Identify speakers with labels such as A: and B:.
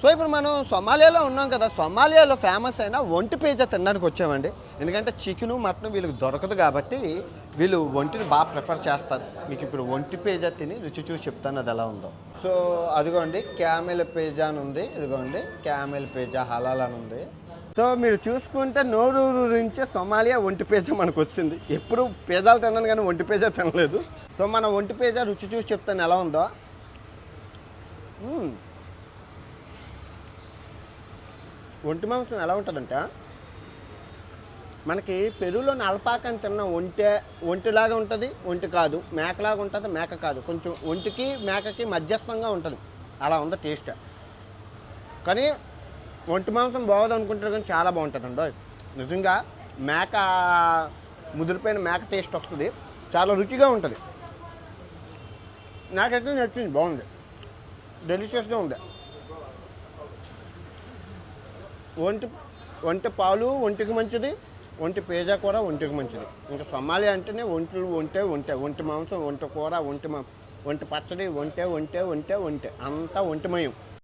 A: So ఇప్పుడు మనం సొమాలియాలో ఉన్నాం కదా, సొమాలియాలో ఫేమస్ అయిన ఒంటి పిజ్జా తినడానికి వచ్చామండి. ఎందుకంటే చికెను మటన్ వీళ్ళకి దొరకదు కాబట్టి వీళ్ళు ఒంటిని బాగా ప్రిఫర్ చేస్తారు. మీకు ఇప్పుడు ఒంటి పిజ్జా తిని రుచి చూసి చెప్తాను అది ఎలా ఉందో. సో అదిగోండి క్యామెల్ పిజ్జా అని ఉంది, ఇదిగోండి క్యామెల్ పిజ్జా హలాల్ అని ఉంది. సో మీరు చూసుకుంటే నోరూరించే సొమాలియా ఒంటి పిజ్జా మనకు వచ్చింది. ఎప్పుడు పిజ్జాలు తిన్నాను కానీ ఒంటి పిజ్జా తినలేదు. సో మన ఒంటి పిజ్జా రుచి చూసి చెప్తాను ఎలా ఉందో. ఒంటి మాంసం ఎలా ఉంటుందంటే మనకి పెరుగులోని అల్పాకాన్ని తిన్న ఒంటిలాగా ఉంటుంది, ఒంటి కాదు. మేకలాగా ఉంటుంది, మేక కాదు. కొంచెం ఒంటికి మేకకి మధ్యస్థంగా ఉంటుంది. అలా ఉంది టేస్ట్. కానీ ఒంటి మాంసం బాగోదు అనుకుంటారు కానీ చాలా బాగుంటుందండి. నిజంగా మేక ముదిరిపోయిన మేక టేస్ట్ వస్తుంది, చాలా రుచిగా ఉంటుంది. నాకైతే నచ్చింది, బాగుంది, డెలిషియస్గా ఉంది. ఒంటి పాలు ఒంటికి మంచిది, ఒంటి పిజ్జా కూర ఒంటికి మంచిది. ఇంకా సొమాలియా అంటేనే ఒంటి మాంసం, ఒంటి కూర, ఒంటి పచ్చడి, ఒంటే అంతా ఒంటిమయం.